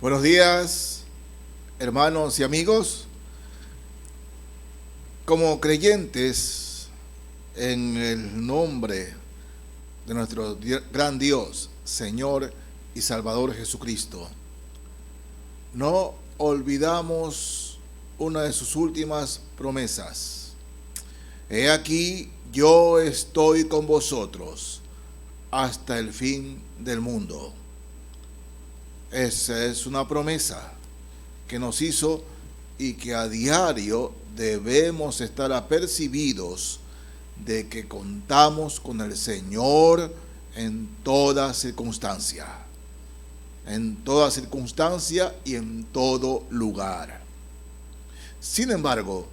Buenos días, hermanos y amigos. Como creyentes en el nombre de nuestro gran Dios, Señor y Salvador Jesucristo, no olvidamos una de sus últimas promesas. He aquí, yo estoy con vosotros hasta el fin del mundo. Esa es una promesa que nos hizo y que a diario debemos estar apercibidos de que contamos con el Señor en toda circunstancia y en todo lugar. Sin embargo,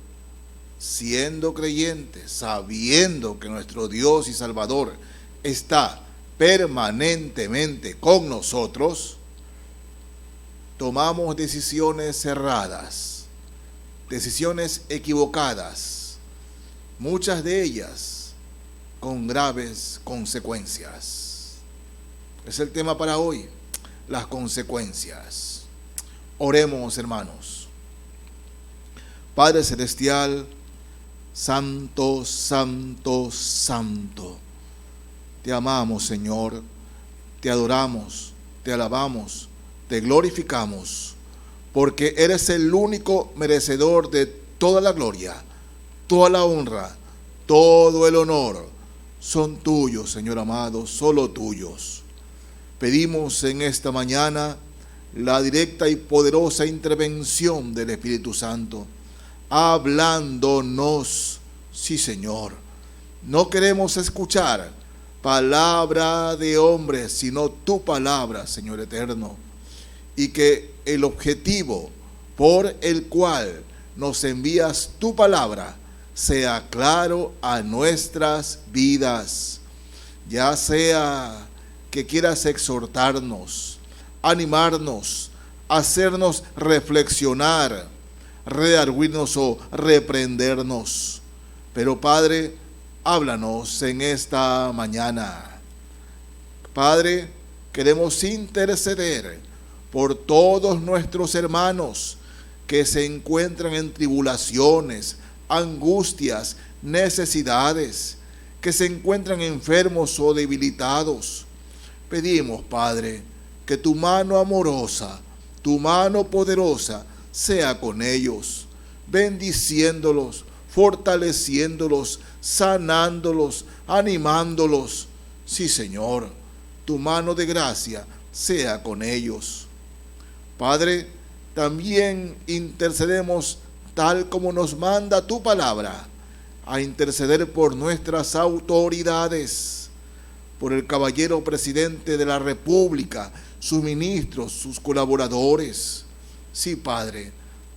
siendo creyentes, sabiendo que nuestro Dios y Salvador está permanentemente con nosotros, tomamos decisiones cerradas, decisiones equivocadas, muchas de ellas con graves consecuencias. Es el tema para hoy, las consecuencias. Oremos, hermanos. Padre Celestial, Santo, Santo, Santo, te amamos, Señor, te adoramos, te alabamos, te glorificamos, porque eres el único merecedor de toda la gloria, toda la honra, todo el honor. Son tuyos, Señor amado, solo tuyos. Pedimos en esta mañana la directa y poderosa intervención del Espíritu Santo, hablándonos. Sí, Señor. No queremos escuchar palabra de hombres, sino tu palabra, Señor eterno. Y que el objetivo por el cual nos envías tu palabra sea claro a nuestras vidas. Ya sea que quieras exhortarnos, animarnos, hacernos reflexionar, redarguirnos o reprendernos. Pero Padre, háblanos en esta mañana. Padre, queremos interceder por todos nuestros hermanos que se encuentran en tribulaciones, angustias, necesidades, que se encuentran enfermos o debilitados. Pedimos, Padre, que tu mano amorosa, tu mano poderosa sea con ellos, bendiciéndolos, fortaleciéndolos, sanándolos, animándolos. Sí, Señor, tu mano de gracia sea con ellos. Padre, también intercedemos tal como nos manda tu palabra, a interceder por nuestras autoridades, por el caballero presidente de la República, sus ministros, sus colaboradores. Sí, Padre,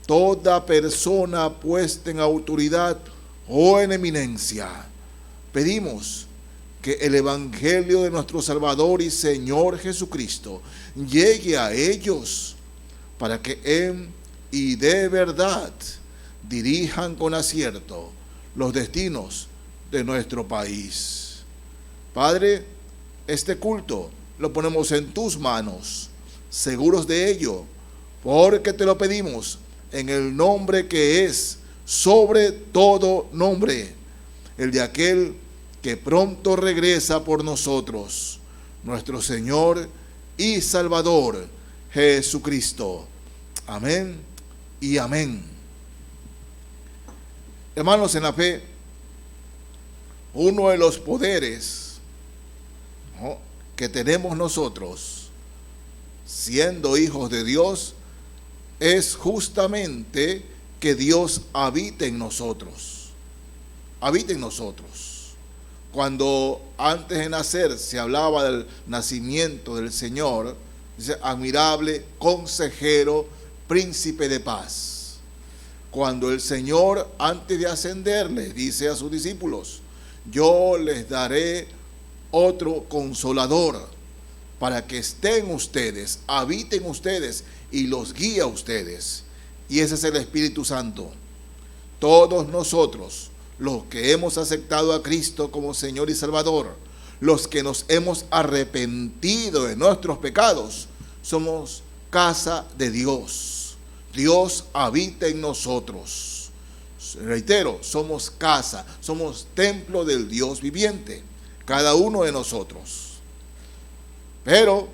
toda persona puesta en autoridad o en eminencia. Pedimos que el Evangelio de nuestro Salvador y Señor Jesucristo llegue a ellos, para que en y de verdad dirijan con acierto los destinos de nuestro país. Padre, este culto lo ponemos en tus manos, seguros de ello, porque te lo pedimos en el nombre que es sobre todo nombre, el de aquel que pronto regresa por nosotros, nuestro Señor y Salvador, Jesucristo. Amén y amén. Hermanos en la fe, uno de los poderes, ¿no?, que tenemos nosotros, siendo hijos de Dios, es justamente que Dios habite en nosotros. Habite en nosotros. Cuando antes de nacer se hablaba del nacimiento del Señor, dice: admirable, consejero, príncipe de paz. Cuando el Señor, antes de ascender, les dice a sus discípulos: yo les daré otro consolador, para que estén ustedes, habiten ustedes y los guíe a ustedes. Y ese es el Espíritu Santo. Todos nosotros, los que hemos aceptado a Cristo como Señor y Salvador, los que nos hemos arrepentido de nuestros pecados, somos casa de Dios. Dios habita en nosotros. Reitero, somos casa, somos templo del Dios viviente, cada uno de nosotros. Pero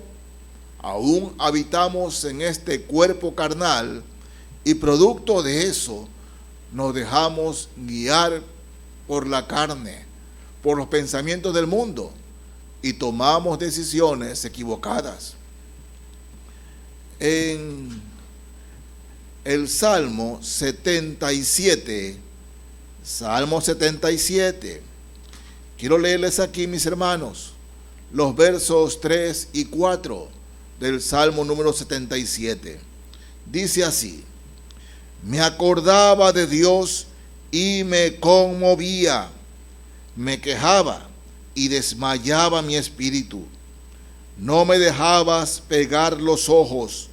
aún habitamos en este cuerpo carnal y producto de eso nos dejamos guiar por la carne, por los pensamientos del mundo y tomamos decisiones equivocadas. En el Salmo 77, quiero leerles aquí, mis hermanos, los versos 3 y 4 del Salmo número 77. Dice así: me acordaba de Dios y me conmovía, me quejaba y desmayaba mi espíritu. No me dejabas pegar los ojos,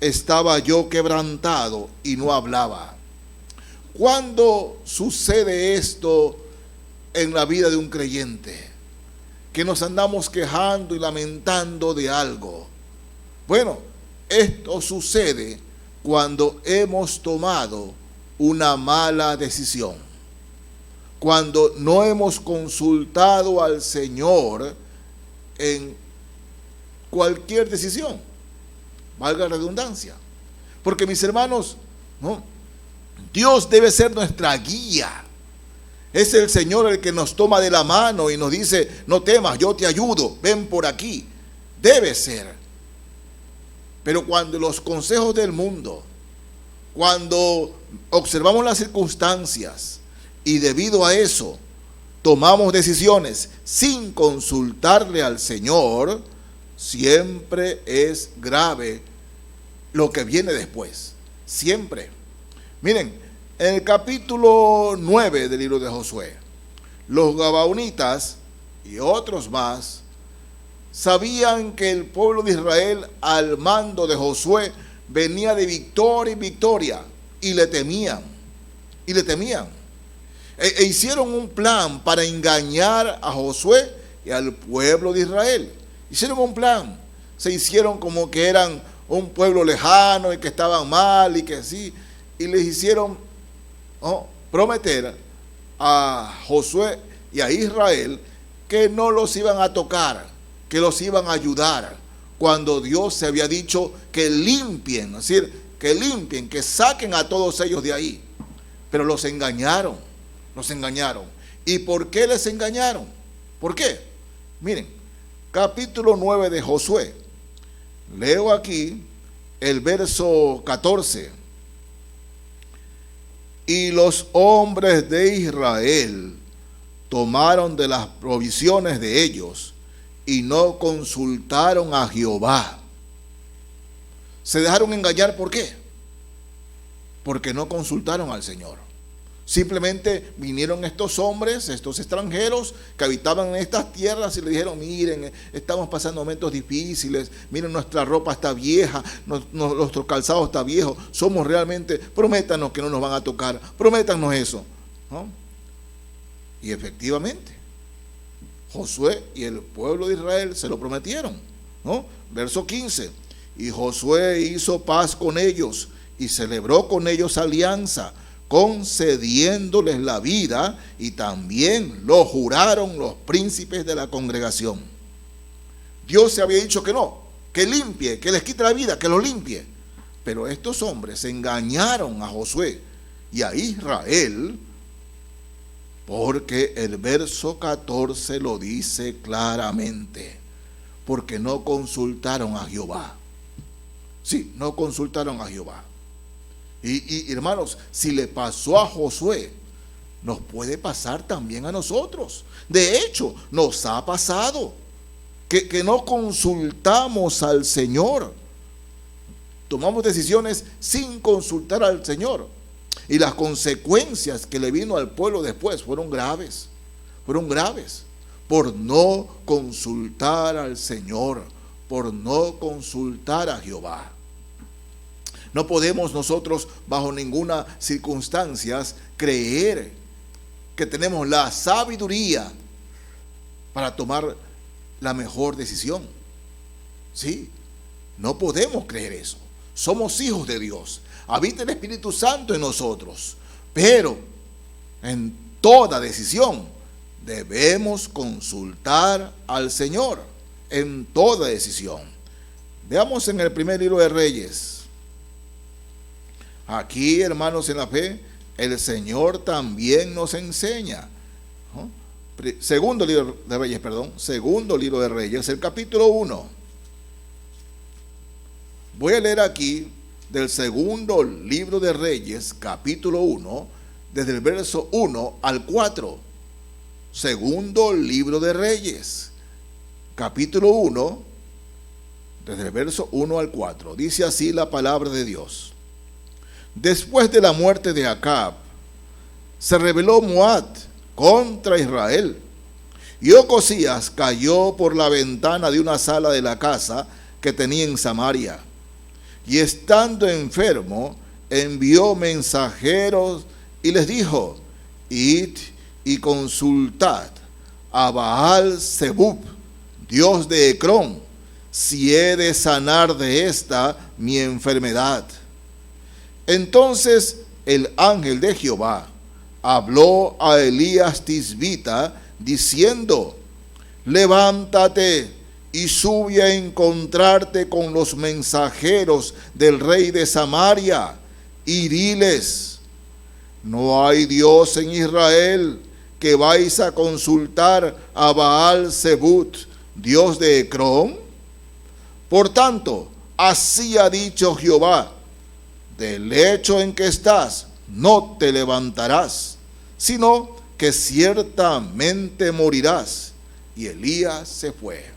estaba yo quebrantado y no hablaba. ¿Cuándo sucede esto en la vida de un creyente? Que nos andamos quejando y lamentando de algo. Bueno, esto sucede cuando hemos tomado una mala decisión, cuando no hemos consultado al Señor en cualquier decisión, valga la redundancia. Porque, mis hermanos, ¿no?, Dios debe ser nuestra guía. Es el Señor el que nos toma de la mano y nos dice: no temas, yo te ayudo, ven por aquí. Debe ser. Pero cuando los consejos del mundo, cuando observamos las circunstancias y debido a eso tomamos decisiones sin consultarle al Señor, siempre es grave lo que viene después. Siempre. Miren, en el capítulo 9 del libro de Josué, los gabaonitas y otros más sabían que el pueblo de Israel, al mando de Josué, venía de victoria en victoria y le temían. E hicieron un plan para engañar a Josué y al pueblo de Israel. Hicieron un plan. Se hicieron como que eran un pueblo lejano y que estaban mal y que así. Y les hicieron prometer a Josué y a Israel que no los iban a tocar, que los iban a ayudar, cuando Dios se había dicho que limpien, es decir, que limpien, que saquen a todos ellos de ahí. Pero los engañaron. ¿Y por qué les engañaron? ¿Por qué? Miren, capítulo 9 de Josué. Leo aquí el verso 14. Y los hombres de Israel tomaron de las provisiones de ellos y no consultaron a Jehová. Se dejaron engañar, ¿por qué? Porque no consultaron al Señor. Simplemente vinieron estos hombres, estos extranjeros que habitaban en estas tierras y le dijeron: miren, estamos pasando momentos difíciles, miren, nuestra ropa está vieja, nuestro calzado está viejo, somos realmente, prométanos que no nos van a tocar, prométanos eso, ¿no? Y efectivamente, Josué y el pueblo de Israel se lo prometieron, ¿no? Verso 15, y Josué hizo paz con ellos y celebró con ellos alianza, concediéndoles la vida, y también lo juraron los príncipes de la congregación. Dios se había dicho que no, que limpie, que les quite la vida, que lo limpie. Pero estos hombres engañaron a Josué y a Israel, porque el verso 14 lo dice claramente: porque no consultaron a Jehová. Sí, no consultaron a Jehová. Y hermanos, si le pasó a Josué, nos puede pasar también a nosotros. De hecho, nos ha pasado que no consultamos al Señor. Tomamos decisiones sin consultar al Señor. Y las consecuencias que le vino al pueblo después fueron graves. Por no consultar al Señor, por no consultar a Jehová. No podemos nosotros bajo ninguna circunstancia creer que tenemos la sabiduría para tomar la mejor decisión. Sí, no podemos creer eso. somos hijos de Dios, habita el Espíritu Santo en nosotros, pero en toda decisión debemos consultar al Señor, en toda decisión. Veamos en el primer libro de Reyes. Aquí, hermanos en la fe, el Señor también nos enseña. Segundo libro de Reyes, el capítulo 1. Voy a leer aquí del segundo libro de Reyes, capítulo 1, desde el verso 1 al 4. Segundo libro de Reyes, capítulo 1, desde el verso 1 al 4. Dice así la palabra de Dios. Después de la muerte de Acab, se rebeló Moab contra Israel, y Ocosías cayó por la ventana de una sala de la casa que tenía en Samaria, y estando enfermo, envió mensajeros y les dijo: id y consultad a Baal-zebub, dios de Ecrón, si he de sanar de esta mi enfermedad. Entonces el ángel de Jehová habló a Elías Tisbita, diciendo: levántate y sube a encontrarte con los mensajeros del rey de Samaria, y diles: no hay Dios en Israel, que vais a consultar a Baal-zebub, dios de Ecrón. Por tanto, así ha dicho Jehová: del lecho en que estás no te levantarás, sino que ciertamente morirás. Y Elías se fue.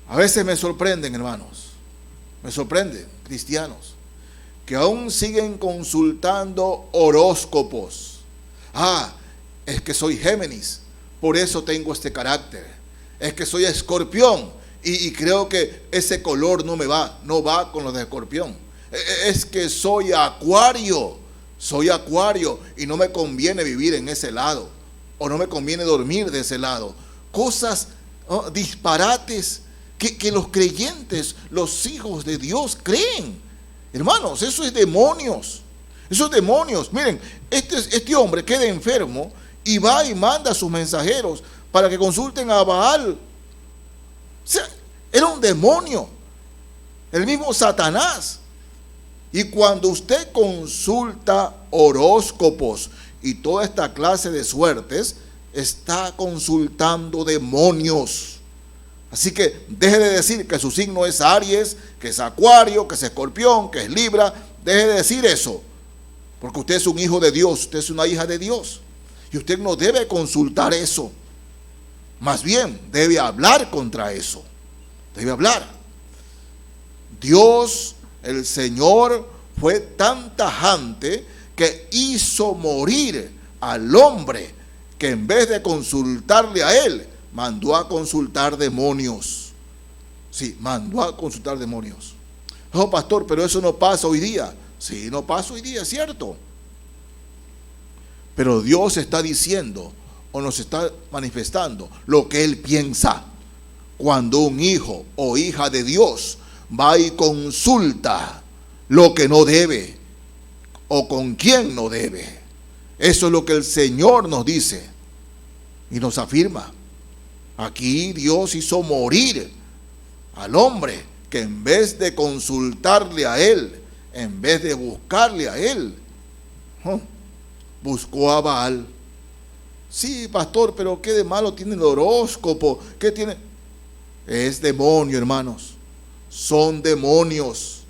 A veces me sorprenden, hermanos, me sorprenden cristianos que aún siguen consultando horóscopos. Es que soy Géminis, por eso tengo este carácter. Es que soy Escorpión y creo que ese color no va con los de Escorpión. Es que soy Acuario y no me conviene vivir en ese lado, o no me conviene dormir de ese lado. Cosas, disparates que los creyentes, los hijos de Dios, creen. Hermanos, eso es demonios. Esos demonios. Miren, este hombre queda enfermo y va y manda a sus mensajeros para que consulten a Baal. O sea, era un demonio, el mismo Satanás. Y cuando usted consulta horóscopos y toda esta clase de suertes, está consultando demonios. Así que deje de decir que su signo es Aries, que es Acuario, que es Escorpión, que es Libra. Deje de decir eso, porque usted es un hijo de Dios, usted es una hija de Dios, y usted no debe consultar eso. Más bien, debe hablar contra eso. Debe hablar. Dios, el Señor, fue tan tajante que hizo morir al hombre, que en vez de consultarle a él, mandó a consultar demonios. Sí, mandó a consultar demonios. No, pastor, pero eso no pasa hoy día. Sí, no pasa hoy día, es cierto. Pero Dios está diciendo, o nos está manifestando, lo que Él piensa. Cuando un hijo o hija de Dios va y consulta lo que no debe, o con quién no debe. Eso es lo que el Señor nos dice y nos afirma. Aquí Dios hizo morir al hombre, que en vez de consultarle a Él, en vez de buscarle a Él, buscó a Baal. Sí, pastor, pero ¿qué de malo tiene el horóscopo? ¿Qué tiene? Es demonio, hermanos. Son demonios.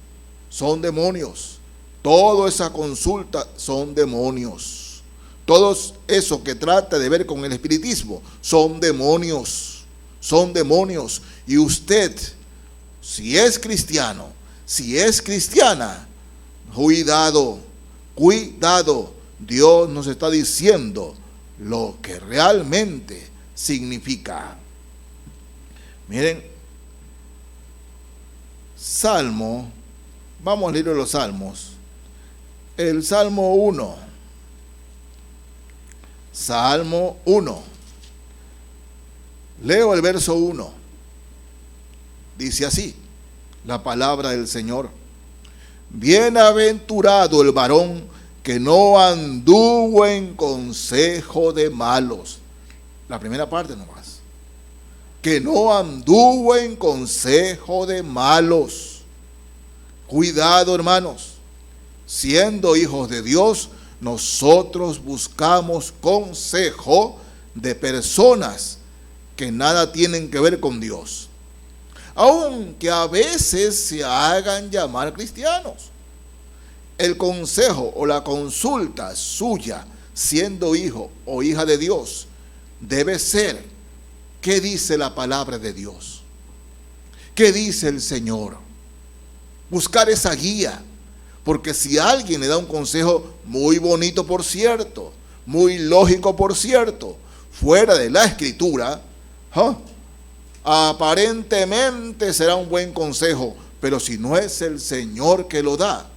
Son demonios. Toda esa consulta son demonios. Todo eso que trata de ver con el espiritismo son demonios. Son demonios. Y usted, si es cristiano, si es cristiana, cuidado, cuidado. Dios nos está diciendo lo que realmente significa. Miren, Salmo, vamos a leer los Salmos. El Salmo 1. Salmo 1. Leo el verso 1. Dice así: la palabra del Señor. Bienaventurado el varón que no anduvo en consejo de malos. La primera parte nomás. Que no anduvo en consejo de malos. Cuidado, hermanos. Siendo hijos de Dios, nosotros buscamos consejo de personas que nada tienen que ver con Dios, aunque a veces se hagan llamar cristianos. El consejo o la consulta suya, siendo hijo o hija de Dios, debe ser: ¿qué dice la palabra de Dios? ¿Qué dice el Señor? Buscar esa guía, porque si alguien le da un consejo muy bonito, por cierto, muy lógico, por cierto, fuera de la Escritura, aparentemente será un buen consejo, pero si no es el Señor que lo da,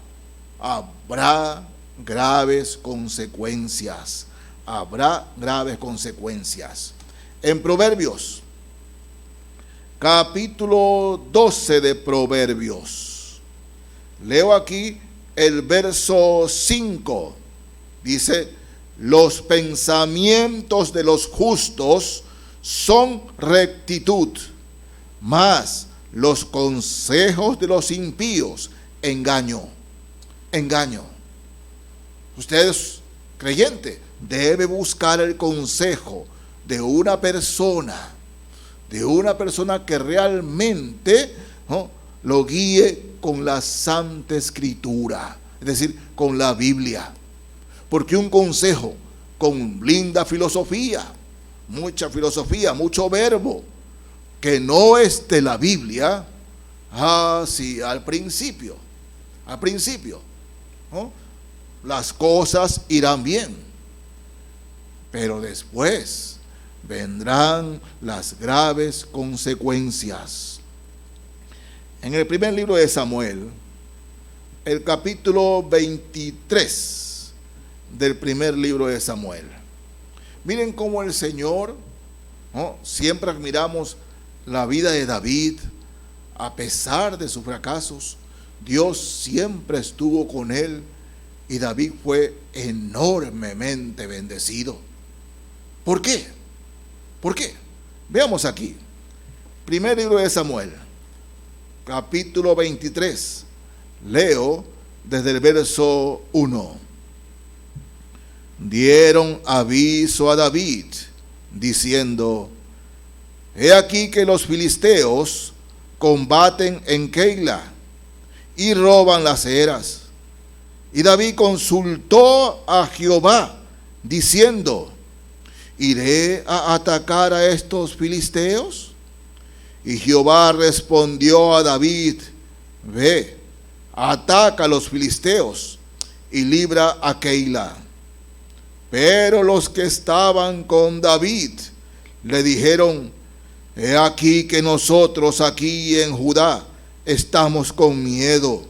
habrá graves consecuencias. Habrá graves consecuencias. En Proverbios, capítulo 12 de Proverbios, leo aquí el verso 5. Dice: los pensamientos de los justos son rectitud, mas los consejos de los impíos, engaño. Engaño. Usted es creyente, debe buscar el consejo de una persona que realmente lo guíe con la Santa Escritura, es decir, con la Biblia. Porque un consejo con linda filosofía, mucho verbo, que no es de la Biblia, sí, al principio, las cosas irán bien, pero después vendrán las graves consecuencias. En el primer libro de Samuel, el capítulo 23 del primer libro de Samuel, miren cómo el Señor, siempre admiramos la vida de David. A pesar de sus fracasos, Dios siempre estuvo con él y David fue enormemente bendecido. ¿Por qué? ¿Por qué? Veamos aquí. Primer libro de Samuel, capítulo 23. Leo desde el verso 1. Dieron aviso a David, diciendo: he aquí que los filisteos combaten en Keila y roban las eras. Y David consultó a Jehová, diciendo: ¿iré a atacar a estos filisteos? Y Jehová respondió a David: ve, ataca a los filisteos y libra a Keila. Pero los que estaban con David le dijeron: he aquí que nosotros aquí en Judá estamos con miedo.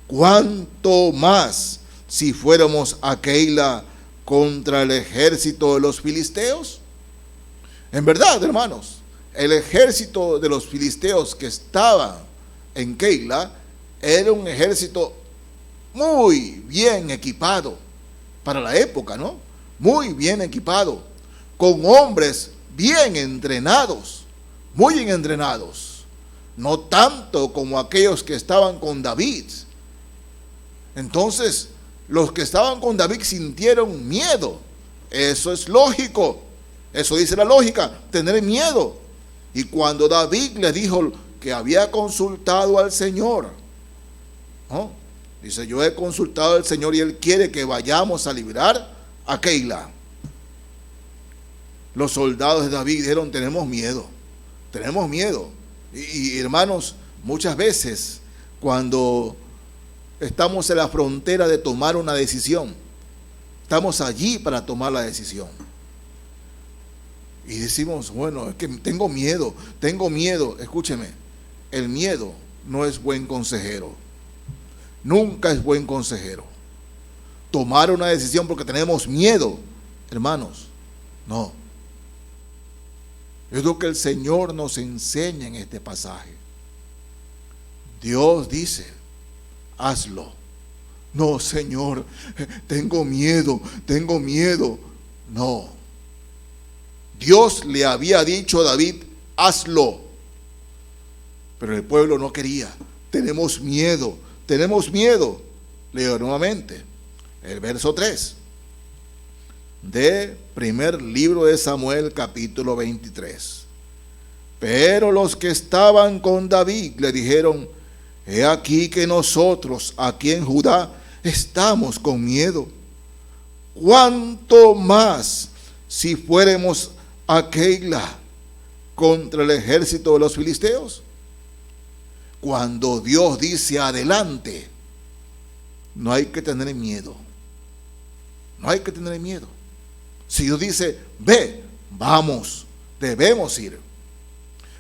¿Cuánto más si fuéramos a Keila contra el ejército de los filisteos? En verdad, hermanos, el ejército de los filisteos que estaba en Keila era un ejército muy bien equipado para la época, ¿no? Muy bien equipado, con hombres bien entrenados, muy bien entrenados, no tanto como aquellos que estaban con David. Entonces, los que estaban con David sintieron miedo. Eso es lógico, eso dice la lógica, tener miedo. Y cuando David le dijo que había consultado al Señor, dice: yo he consultado al Señor y Él quiere que vayamos a librar a Keila. Los soldados de David dijeron: tenemos miedo. Y hermanos, muchas veces cuando estamos en la frontera de tomar una decisión, estamos allí para tomar la decisión, y decimos: bueno, es que tengo miedo. Escúcheme, el miedo no es buen consejero, nunca es buen consejero. Tomar una decisión porque tenemos miedo, hermanos, no. Es lo que el Señor nos enseña en este pasaje. Dios dice, hazlo. No, Señor, tengo miedo. No. Dios le había dicho a David, hazlo. Pero el pueblo no quería. Tenemos miedo. Leo nuevamente el verso 3 de primer libro de Samuel, capítulo 23. Pero los que estaban con David le dijeron, he aquí que nosotros aquí en Judá estamos con miedo. ¿Cuánto más si fuéramos a Keila contra el ejército de los filisteos? Cuando Dios dice adelante, no hay que tener miedo. Si Dios dice, ve, vamos, debemos ir.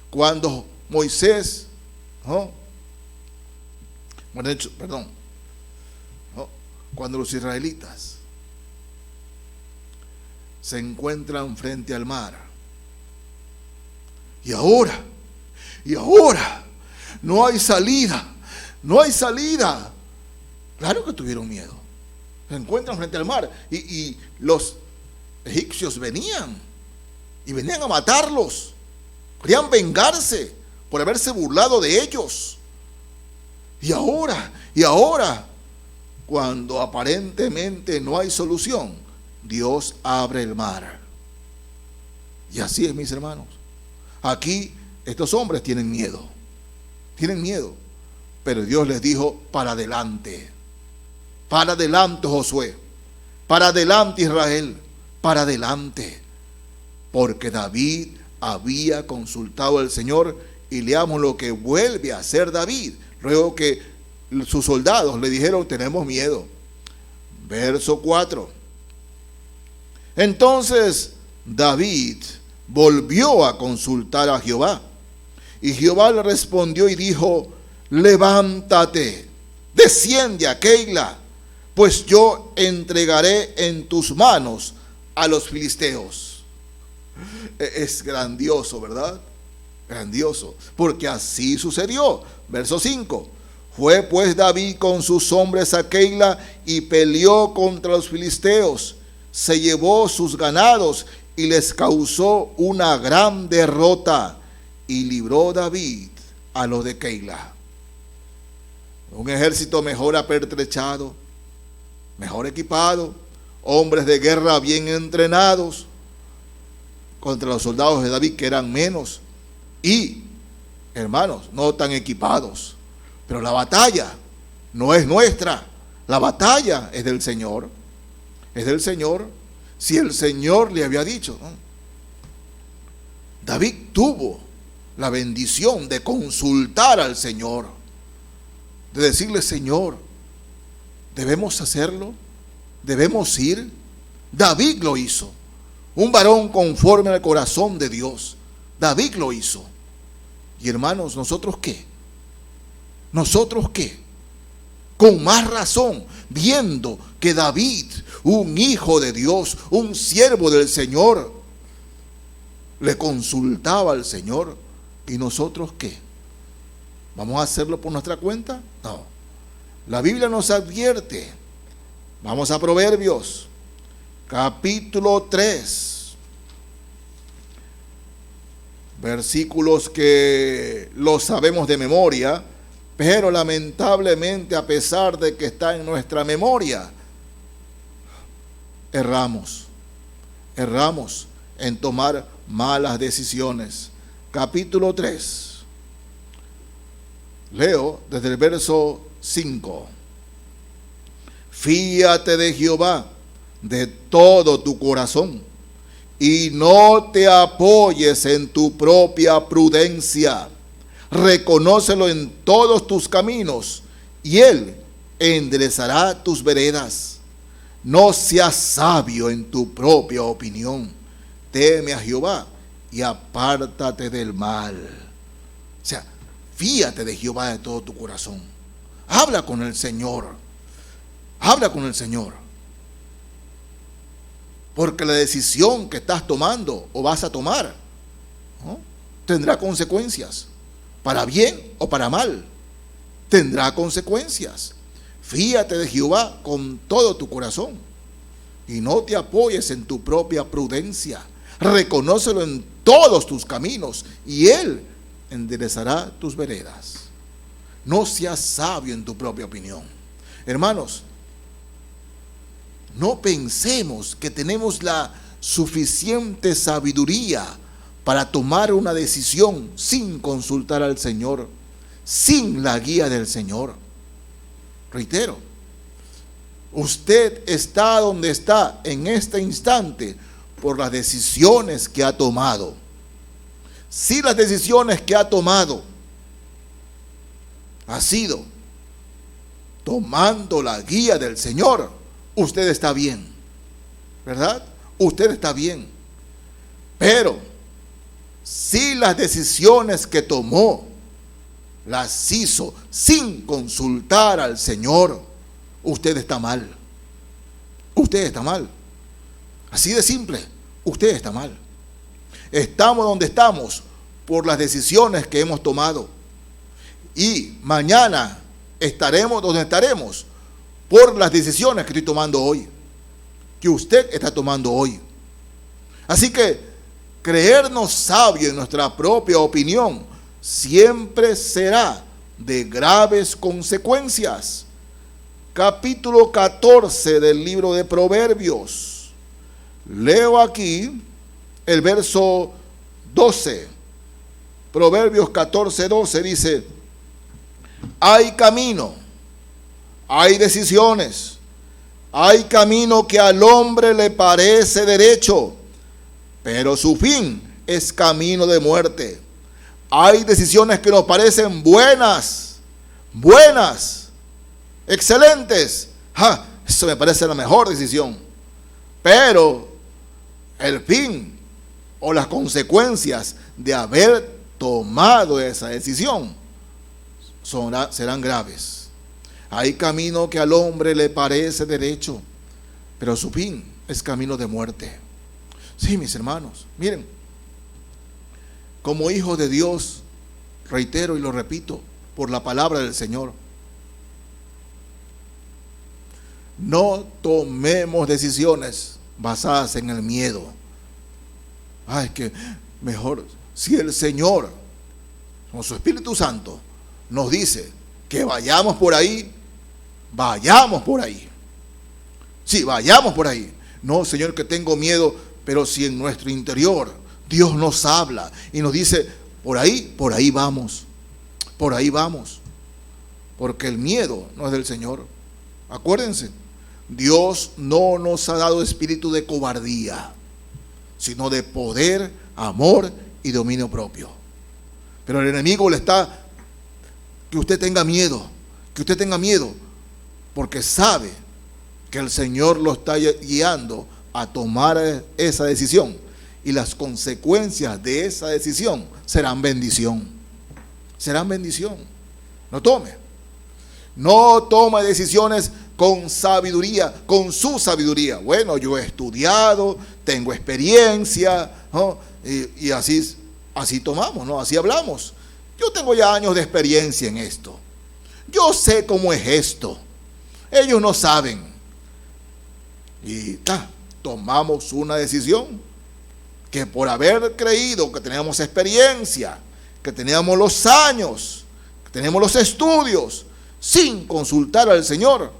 Cuando Moisés, cuando los israelitas se encuentran frente al mar, y ahora, no hay salida. Claro que tuvieron miedo. Se encuentran frente al mar y los egipcios venían a matarlos. Querían vengarse por haberse burlado de ellos. Y ahora, cuando aparentemente no hay solución, Dios abre el mar. Y así es, mis hermanos. Aquí estos hombres tienen miedo, pero Dios les dijo, para adelante Josué, para adelante Israel, para adelante, porque David había consultado al Señor. Y leamos lo que vuelve a hacer David, luego que sus soldados le dijeron, tenemos miedo. Verso 4. Entonces David volvió a consultar a Jehová, y Jehová le respondió y dijo, levántate, desciende a Keila, pues yo entregaré en tus manos a los filisteos. Es grandioso, ¿verdad? Grandioso, porque así sucedió. Verso 5. Fue pues David con sus hombres a Keila y peleó contra los filisteos. Se llevó sus ganados y les causó una gran derrota, y libró David a los de Keila. Un ejército mejor apertrechado, mejor equipado, hombres de guerra bien entrenados, contra los soldados de David, que eran menos y, hermanos, no tan equipados. Pero la batalla no es nuestra, la batalla es del Señor. Es del Señor. Si el Señor le había dicho, ¿no? David tuvo la bendición de consultar al Señor, de decirle, Señor, ¿debemos hacerlo? ¿Debemos ir? David lo hizo. Un varón conforme al corazón de Dios. David lo hizo. Y hermanos, ¿nosotros qué? ¿Nosotros qué? Con más razón, viendo que David, un hijo de Dios, un siervo del Señor, le consultaba al Señor. ¿Y nosotros qué? ¿Vamos a hacerlo por nuestra cuenta? No. La Biblia nos advierte. Vamos a Proverbios, capítulo 3, versículos que los sabemos de memoria, pero lamentablemente, a pesar de que está en nuestra memoria, erramos en tomar malas decisiones. Capítulo 3, leo desde el verso 5. Fíate de Jehová de todo tu corazón y no te apoyes en tu propia prudencia. Reconócelo en todos tus caminos y Él enderezará tus veredas. No seas sabio en tu propia opinión. Teme a Jehová y apártate del mal. O sea, fíate de Jehová de todo tu corazón. Habla con el Señor. Habla con el Señor. Porque la decisión que estás tomando o vas a tomar, ¿no?, tendrá consecuencias, para bien o para mal. tendrá consecuencias. Fíate de Jehová con todo tu corazón y no te apoyes en tu propia prudencia. Reconócelo en todos tus caminos y Él enderezará tus veredas. No seas sabio en tu propia opinión. Hermanos, no pensemos que tenemos la suficiente sabiduría para tomar una decisión sin consultar al Señor, sin la guía del Señor. Reitero, usted está donde está en este instante por las decisiones que ha tomado. Si las decisiones que ha tomado ha sido tomando la guía del Señor, usted está bien, ¿verdad? Usted está bien. Pero si las decisiones que tomó las hizo sin consultar al Señor, usted está mal. Usted está mal. Así de simple, usted está mal. Estamos donde estamos por las decisiones que hemos tomado. Y mañana estaremos donde estaremos por las decisiones que estoy tomando hoy, que usted está tomando hoy. Así que creernos sabios en nuestra propia opinión siempre será de graves consecuencias. Capítulo 14 del libro de Proverbios. Leo aquí el verso 12. Proverbios 14, 12 dice: hay camino, hay decisiones, hay camino que al hombre le parece derecho, pero su fin es camino de muerte. Hay decisiones que nos parecen buenas, excelentes. Eso me parece la mejor decisión. Pero el fin o las consecuencias de haber tomado esa decisión serán graves. Hay camino que al hombre le parece derecho, pero su fin es camino de muerte. Sí, mis hermanos, miren, como hijos de Dios, reitero y lo repito, por la palabra del Señor, no tomemos decisiones basadas en el miedo. Que mejor, si el Señor, con su Espíritu Santo, nos dice que vayamos por ahí, vayamos por ahí. Sí, vayamos por ahí. No, Señor, que tengo miedo, pero si en nuestro interior Dios nos habla y nos dice, por ahí vamos, porque el miedo no es del Señor. Acuérdense, Dios no nos ha dado espíritu de cobardía, sino de poder, amor y dominio propio. Pero el enemigo le está, que usted tenga miedo, porque sabe que el Señor lo está guiando a tomar esa decisión, y las consecuencias de esa decisión serán bendición. No tome decisiones con sabiduría, con su sabiduría. Bueno, yo he estudiado, tengo experiencia, ¿no? Y así tomamos, ¿no? Así hablamos. Yo tengo ya años de experiencia en esto. Yo sé cómo es esto. Ellos no saben. Y tomamos una decisión que por haber creído que teníamos experiencia, que teníamos los años, que teníamos los estudios, sin consultar al Señor,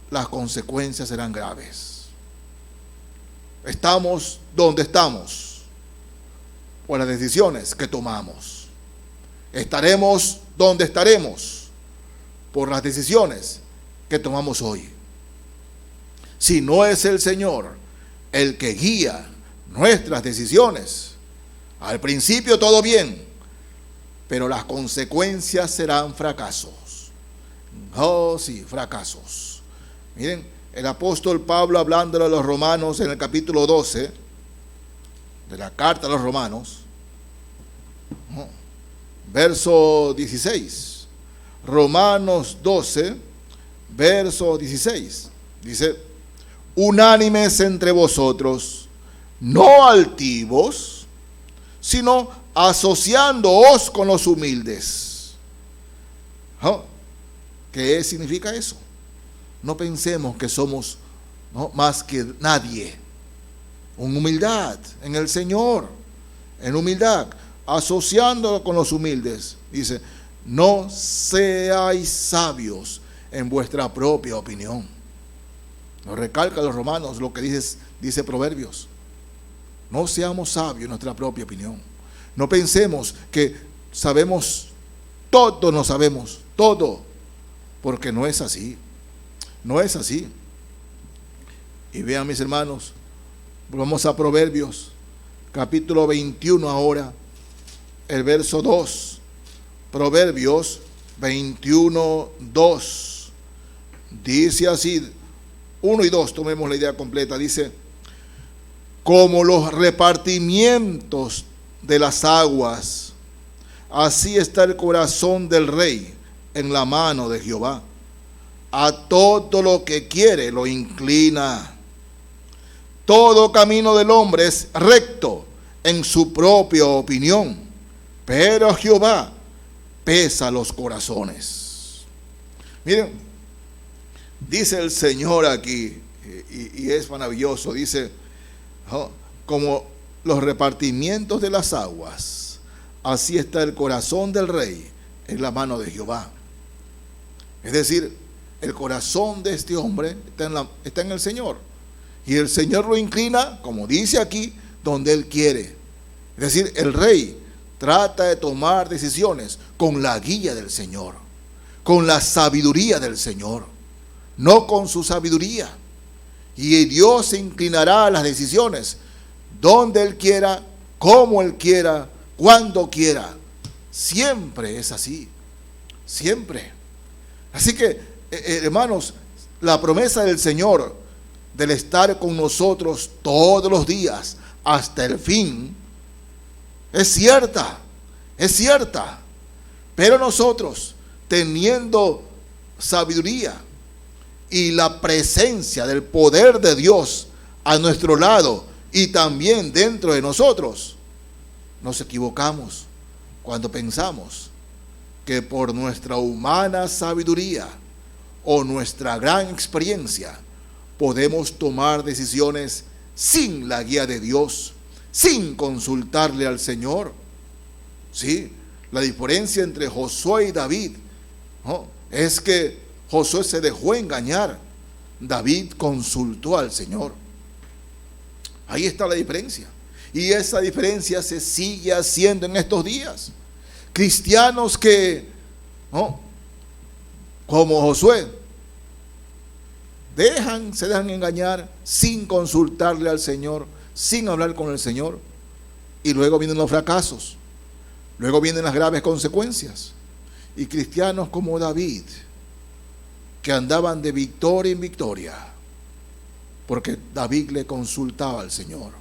las consecuencias serán graves. Estamos donde estamos por las decisiones que tomamos. Estaremos donde estaremos por las decisiones que tomamos hoy. Si no es el Señor el que guía nuestras decisiones, al principio todo bien, pero las consecuencias serán fracasos. Oh, sí, fracasos. Miren, el apóstol Pablo, hablándole a los romanos en el capítulo 12 de la carta a los romanos, verso 16. Romanos 12, verso 16. Dice: unánimes entre vosotros, no altivos, sino asociándoos con los humildes. ¿Qué significa eso? No pensemos que somos, ¿no?, más que nadie. En humildad en el Señor, en humildad, asociándolo con los humildes. Dice, no seáis sabios en vuestra propia opinión. Nos recalca los romanos lo que dice Proverbios. No seamos sabios en nuestra propia opinión. No pensemos que sabemos todo, no sabemos todo, porque no es así. No es así. Y vean, mis hermanos, vamos a Proverbios, capítulo 21 ahora, el verso 2. Proverbios 21, 2. Dice así, 1 y 2, tomemos la idea completa. Dice, como los repartimientos de las aguas, así está el corazón del rey en la mano de Jehová. A todo lo que quiere lo inclina. Todo camino del hombre es recto en su propia opinión, pero Jehová pesa los corazones. Miren, dice el Señor aquí, y es maravilloso, dice, como los repartimientos de las aguas, así está el corazón del rey en la mano de Jehová. Es decir, el corazón de este hombre está en el Señor. Y el Señor lo inclina, como dice aquí, donde Él quiere. Es decir, el rey trata de tomar decisiones con la guía del Señor, con la sabiduría del Señor, no con su sabiduría. Y Dios se inclinará a las decisiones donde Él quiera, como Él quiera, cuando quiera. Siempre es así, siempre. Así que, hermanos, la promesa del Señor del estar con nosotros todos los días hasta el fin es cierta, pero nosotros, teniendo sabiduría y la presencia del poder de Dios a nuestro lado y también dentro de nosotros, nos equivocamos cuando pensamos que por nuestra humana sabiduría o nuestra gran experiencia podemos tomar decisiones sin la guía de Dios, sin consultarle al Señor. Sí, la diferencia entre Josué y David, ¿no?, es que Josué se dejó engañar, David consultó al Señor. Ahí está la diferencia. Y esa diferencia se sigue haciendo en estos días. Cristianos que, ¿no?, como Josué, se dejan engañar sin consultarle al Señor, sin hablar con el Señor, y luego vienen los fracasos, luego vienen las graves consecuencias. Y cristianos como David, que andaban de victoria en victoria, porque David le consultaba al Señor,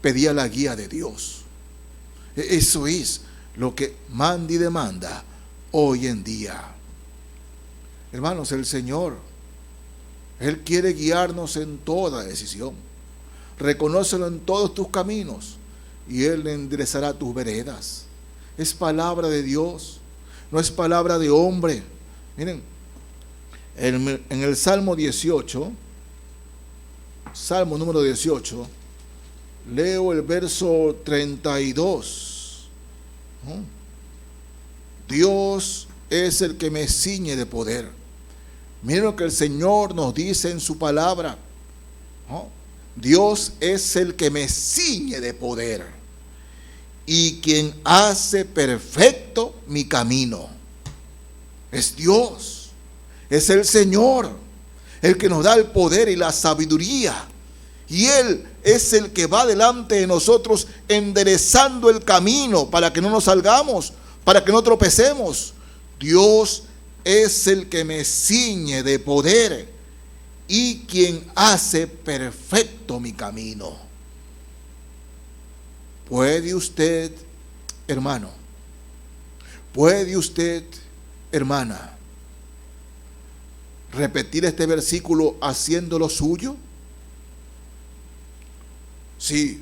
pedía la guía de Dios. Eso es lo que manda y demanda hoy en día. Hermanos, el Señor, Él quiere guiarnos en toda decisión. Reconócelo en todos tus caminos y Él enderezará tus veredas. Es palabra de Dios, no es palabra de hombre. Miren, en el Salmo 18, Salmo número 18, leo el verso 32. Dios es el que me ciñe de poder. Miren lo que el Señor nos dice en su palabra. Dios es el que me ciñe de poder y quien hace perfecto mi camino. Es Dios, es el Señor, el que nos da el poder y la sabiduría. Y Él es el que va delante de nosotros enderezando el camino para que no nos salgamos, para que no tropecemos. Dios es el que me ciñe de poder y quien hace perfecto mi camino. ¿Puede usted, hermano? ¿Puede usted, hermana, repetir este versículo haciéndolo suyo? Sí.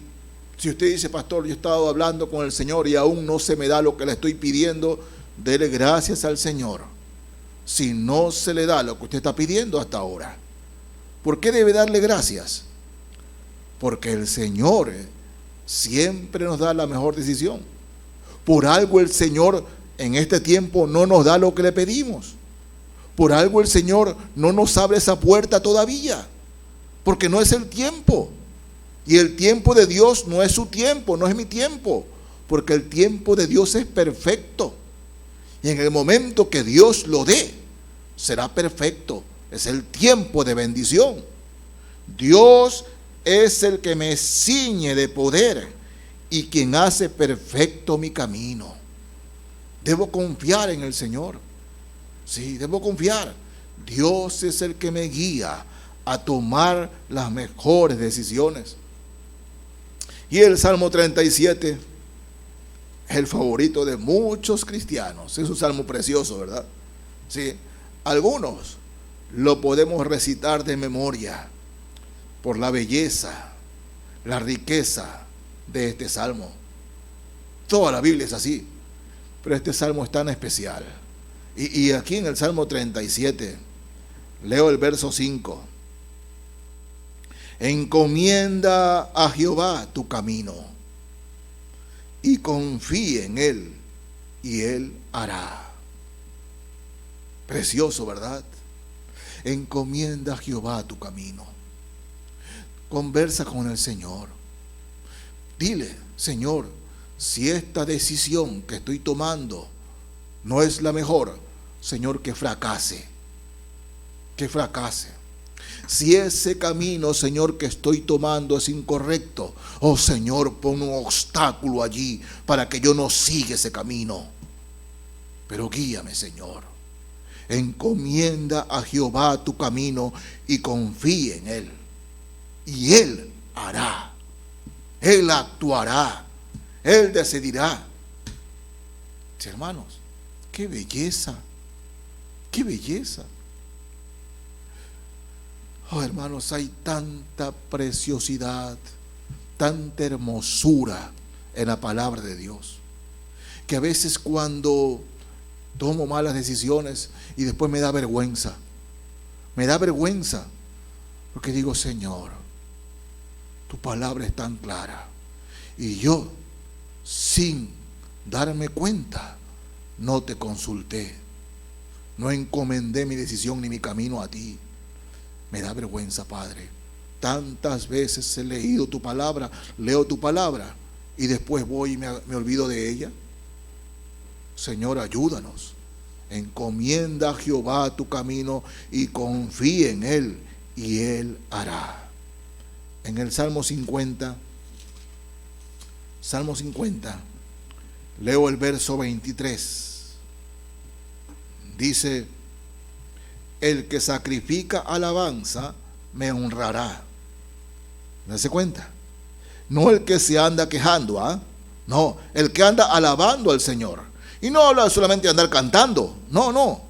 Si usted dice, pastor, yo he estado hablando con el Señor y aún no se me da lo que le estoy pidiendo, dele gracias al Señor, si no se le da lo que usted está pidiendo hasta ahora? ¿Por qué debe darle gracias? Porque el Señor siempre nos da la mejor decisión. Por algo el Señor en este tiempo no nos da lo que le pedimos. Por algo el Señor no nos abre esa puerta todavía, porque no es el tiempo. Y el tiempo de Dios no es su tiempo, no es mi tiempo, porque el tiempo de Dios es perfecto. Y en el momento que Dios lo dé, será perfecto. Es el tiempo de bendición. Dios es el que me ciñe de poder y quien hace perfecto mi camino. Debo confiar en el Señor. Sí, debo confiar. Dios es el que me guía a tomar las mejores decisiones. Y el Salmo 37 es el favorito de muchos cristianos. Es un salmo precioso, ¿verdad? Sí, algunos lo podemos recitar de memoria por la belleza, la riqueza de este salmo. Toda la Biblia es así, pero este salmo es tan especial. Y aquí en el Salmo 37, leo el verso 5. Encomienda a Jehová tu camino y confía en Él, y Él hará. Precioso, ¿verdad? Encomienda a Jehová tu camino. Conversa con el Señor. Dile, Señor, si esta decisión que estoy tomando no es la mejor, Señor, que fracase. Que fracase. Si ese camino, Señor, que estoy tomando es incorrecto, oh Señor, pon un obstáculo allí para que yo no siga ese camino. Pero guíame, Señor. Encomienda a Jehová tu camino y confía en Él. Y Él hará. Él actuará. Él decidirá. Sí, hermanos, qué belleza. Qué belleza. Oh, hermanos, hay tanta preciosidad, tanta hermosura en la palabra de Dios, que a veces cuando tomo malas decisiones y después me da vergüenza, porque digo, Señor, tu palabra es tan clara, y yo, sin darme cuenta, no te consulté, no encomendé mi decisión ni mi camino a ti. Me da vergüenza, Padre. Tantas veces he leído tu palabra, leo tu palabra, y después voy y me olvido de ella. Señor, ayúdanos. Encomienda a Jehová tu camino y confía en Él, y Él hará. En el Salmo 50, leo el verso 23. Dice: el que sacrifica alabanza me honrará. ¿Se cuenta? No el que se anda quejando, no, el que anda alabando al Señor. Y no habla solamente de andar cantando, no.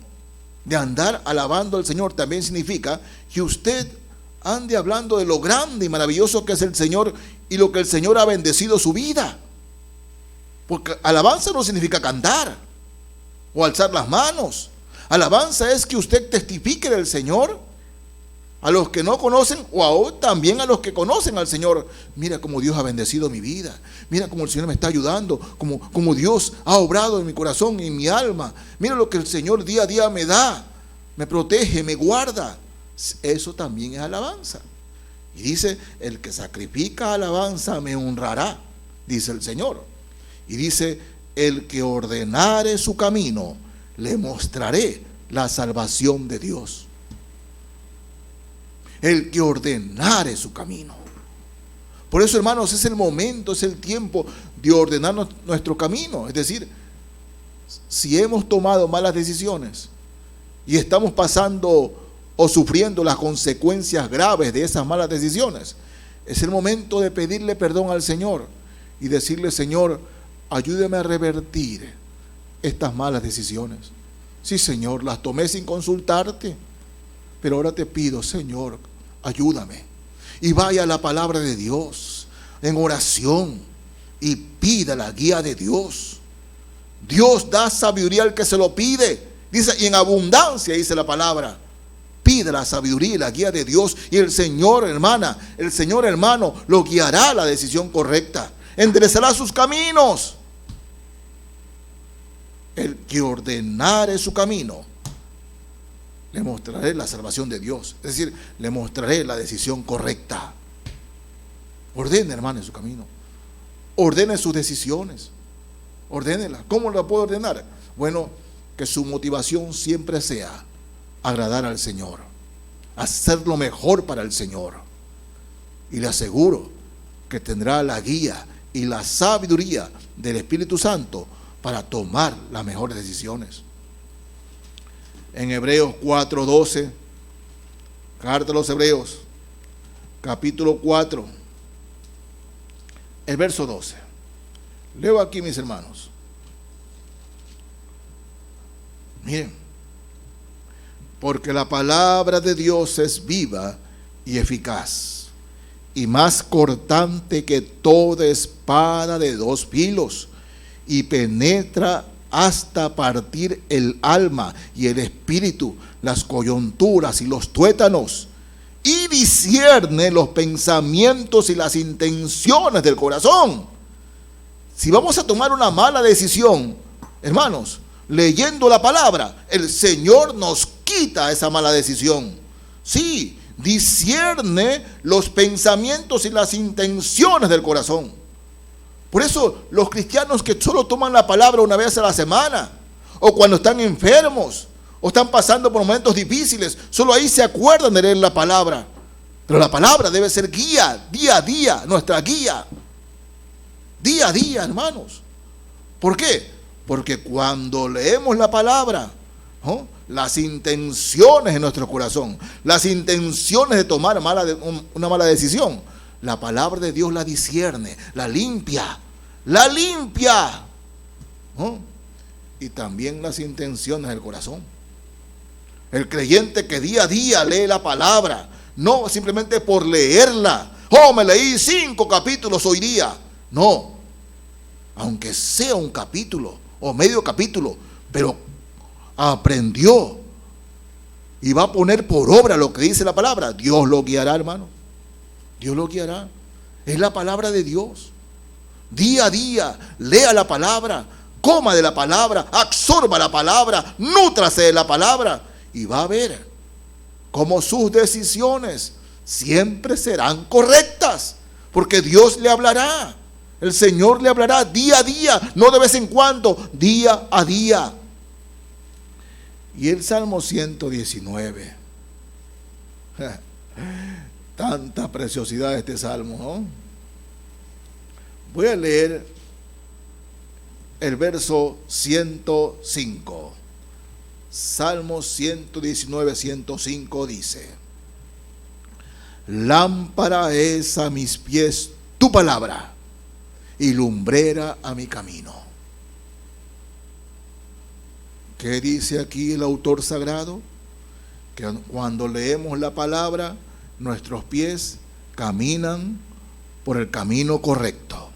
De andar alabando al Señor también significa que usted ande hablando de lo grande y maravilloso que es el Señor y lo que el Señor ha bendecido su vida. Porque alabanza no significa cantar o alzar las manos. Alabanza es que usted testifique del Señor a los que no conocen o aún también a los que conocen al Señor. Mira cómo Dios ha bendecido mi vida. Mira cómo el Señor me está ayudando. Cómo Dios ha obrado en mi corazón y en mi alma. Mira lo que el Señor día a día me da. Me protege, me guarda. Eso también es alabanza. Y dice, el que sacrifica alabanza me honrará, dice el Señor. Y dice, el que ordenare su camino, le mostraré la salvación de Dios. El que ordenare su camino. Por eso, hermanos, es el momento, es el tiempo de ordenar nuestro camino. Es decir, si hemos tomado malas decisiones y estamos pasando o sufriendo las consecuencias graves de esas malas decisiones, es el momento de pedirle perdón al Señor y decirle, Señor, ayúdame a revertir estas malas decisiones. Sí, Señor, las tomé sin consultarte, pero ahora te pido, Señor, ayúdame. Y vaya a la palabra de Dios en oración y pida la guía de Dios. Dios da sabiduría al que se lo pide Dice, y en abundancia, dice la palabra. Pide la sabiduría y la guía de Dios, y el Señor, hermana, el Señor, hermano, lo guiará a la decisión correcta. Enderezará sus caminos. El que ordenare su camino, le mostraré la salvación de Dios. Es decir, le mostraré la decisión correcta. Ordene, hermano, su camino. Ordene sus decisiones. Ordénela. ¿Cómo la puedo ordenar? Bueno, que su motivación siempre sea agradar al Señor, hacer lo mejor para el Señor. Y le aseguro que tendrá la guía y la sabiduría del Espíritu Santo para tomar las mejores decisiones. En Hebreos 4:12, carta a los Hebreos, capítulo 4, el verso 12. Leo aquí, mis hermanos. Miren, porque la palabra de Dios es viva y eficaz, y más cortante que toda espada de dos filos, y penetra hasta partir el alma y el espíritu, las coyunturas y los tuétanos, y discierne los pensamientos y las intenciones del corazón. Si vamos a tomar una mala decisión, hermanos, leyendo la palabra, el Señor nos quita esa mala decisión. Sí, discierne los pensamientos y las intenciones del corazón. Por eso los cristianos que solo toman la palabra una vez a la semana, o cuando están enfermos, o están pasando por momentos difíciles, solo ahí se acuerdan de leer la palabra. Pero la palabra debe ser guía, día a día, nuestra guía. Día a día, hermanos. ¿Por qué? Porque cuando leemos la palabra, ¿no?, las intenciones de nuestro corazón, las intenciones de tomar una mala decisión, la palabra de Dios la discierne, la limpia, ¿no? Y también las intenciones del corazón. El creyente que día a día lee la palabra, no simplemente por leerla. Oh, me leí 5 capítulos hoy día. No, aunque sea un capítulo o medio capítulo, pero aprendió y va a poner por obra lo que dice la palabra, Dios lo guiará, hermano. Dios lo guiará. Es la palabra de Dios. Día a día, lea la palabra, coma de la palabra, absorba la palabra, nútrase de la palabra, y va a ver cómo sus decisiones siempre serán correctas, porque Dios le hablará. El Señor le hablará día a día, no de vez en cuando, día a día. Y el Salmo 119. Tanta preciosidad de este salmo, ¿no? Voy a leer el verso 105. Salmo 119, 105 dice: lámpara es a mis pies tu palabra y lumbrera a mi camino. ¿Qué dice aquí el autor sagrado? Que cuando leemos la palabra, nuestros pies caminan por el camino correcto.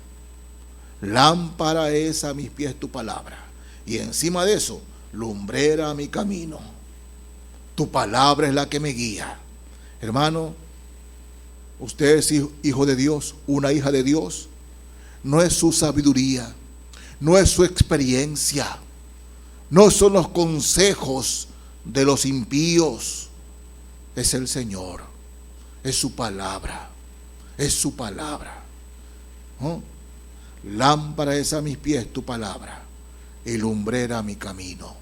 Lámpara es a mis pies tu palabra, y encima de eso, lumbrera a mi camino. Tu palabra es la que me guía. Hermano, usted es hijo de Dios, una hija de Dios. No es su sabiduría, no es su experiencia, no son los consejos de los impíos. Es el Señor, es su palabra, es su palabra. ¿No? Lámpara es a mis pies tu palabra y lumbrera mi camino.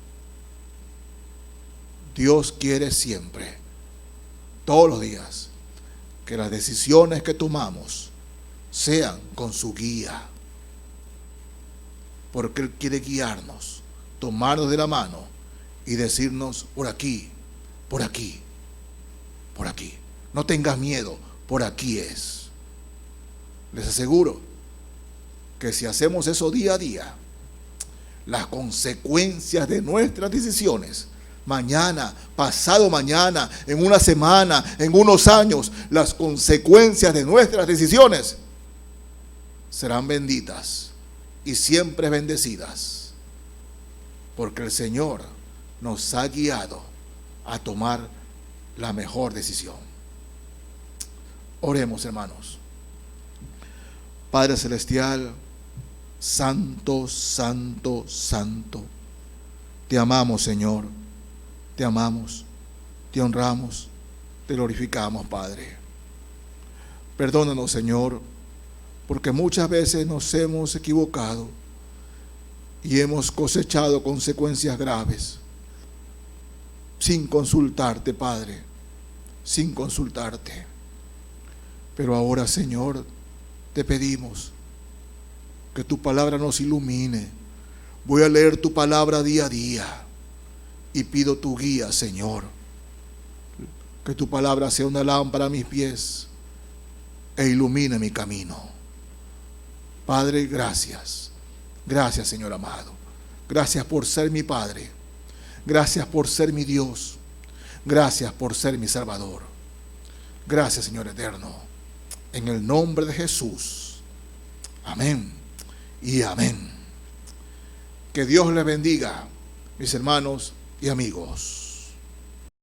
Dios quiere siempre, todos los días, que las decisiones que tomamos sean con su guía, porque Él quiere guiarnos, tomarnos de la mano y decirnos: por aquí, por aquí, por aquí. No tengas miedo, por aquí es. Les aseguro que si hacemos eso día a día, las consecuencias de nuestras decisiones, mañana, pasado mañana, en una semana, en unos años, las consecuencias de nuestras decisiones serán benditas y siempre bendecidas, porque el Señor nos ha guiado a tomar la mejor decisión. Oremos, hermanos. Padre Celestial, santo, santo, santo, te amamos, Señor, te amamos, te honramos, te glorificamos, Padre. Perdónanos, Señor, porque muchas veces nos hemos equivocado y hemos cosechado consecuencias graves sin consultarte, Padre, sin consultarte. Pero ahora, Señor, te pedimos que tu palabra nos ilumine. Voy a leer tu palabra día a día y pido tu guía, Señor. Que tu palabra sea una lámpara a mis pies e ilumine mi camino. Padre, gracias. Gracias, Señor amado. Gracias por ser mi Padre. Gracias por ser mi Dios. Gracias por ser mi Salvador. Gracias, Señor eterno. En el nombre de Jesús. Amén y amén. Que Dios les bendiga, mis hermanos y amigos.